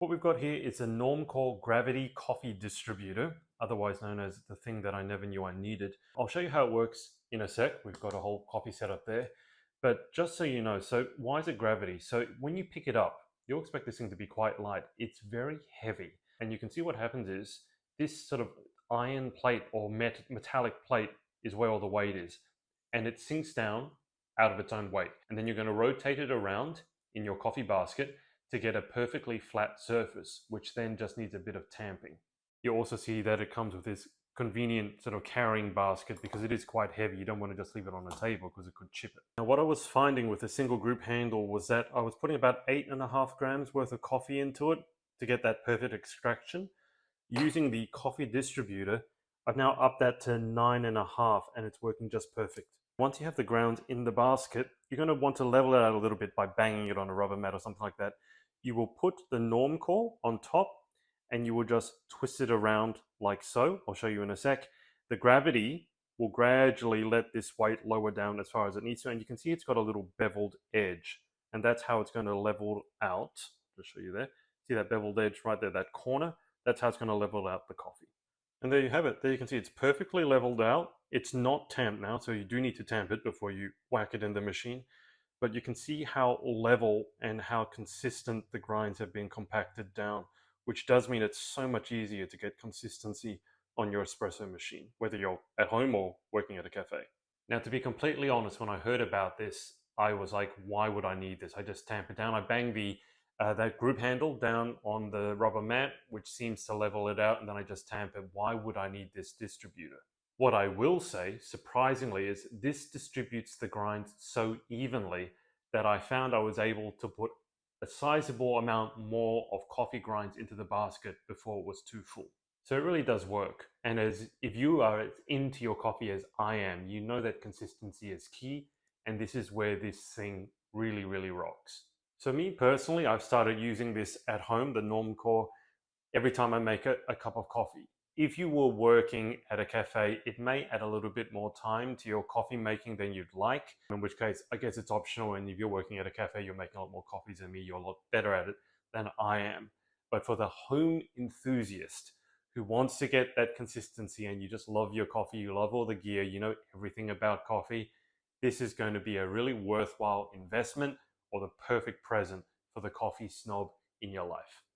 What we've got here is a Normcore Gravity Coffee Distributor, otherwise known as the thing that I never knew I needed. I'll show you how it works in a sec. We've got a whole coffee setup there. But just so you know, so why is it gravity? So when you pick it up, you'll expect this thing to be quite light. It's very heavy. And you can see what happens is this sort of iron plate or metallic plate is where all the weight is. And it sinks down out of its own weight. And then you're going to rotate it around in your coffee basket to get a perfectly flat surface, which then just needs a bit of tamping. You also see that it comes with this convenient sort of carrying basket because it is quite heavy. You don't want to just leave it on the table because it could chip it. Now, what I was finding with a single group handle was that I was putting about 8.5 grams worth of coffee into it to get that perfect extraction. Using the coffee distributor, I've now upped that to 9.5 and it's working just perfect. Once you have the grounds in the basket, you're going to want to level it out a little bit by banging it on a rubber mat or something like that. You will put the Normcore on top and you will just twist it around like so. I'll show you in a sec. The gravity will gradually let this weight lower down as far as it needs to, and you can see it's got a little beveled edge, and that's how it's going to level out. Just show you there. See that beveled edge right there, that corner? That's how it's going to level out the coffee. And there you have it. There you can see it's perfectly leveled out. It's not tamped now, so you do need to tamp it before you whack it in the machine. But you can see how level and how consistent the grinds have been compacted down, which does mean it's so much easier to get consistency on your espresso machine, whether you're at home or working at a cafe. Now, to be completely honest, when I heard about this, I was like, why would I need this? I just tamp it down. I bang that group handle down on the rubber mat, which seems to level it out, and then I just tamp it. Why would I need this distributor? What I will say, surprisingly, is this distributes the grinds so evenly that I found I was able to put a sizable amount more of coffee grinds into the basket before it was too full. So it really does work. And if you are as into your coffee as I am, you know that consistency is key. And this is where this thing really, really rocks. So me personally, I've started using this at home, the Normcore, every time I make a cup of coffee. If you were working at a cafe, it may add a little bit more time to your coffee making than you'd like, in which case, I guess it's optional. And if you're working at a cafe, you're making a lot more coffees than me, you're a lot better at it than I am. But for the home enthusiast who wants to get that consistency and you just love your coffee, you love all the gear, you know everything about coffee, this is going to be a really worthwhile investment or the perfect present for the coffee snob in your life.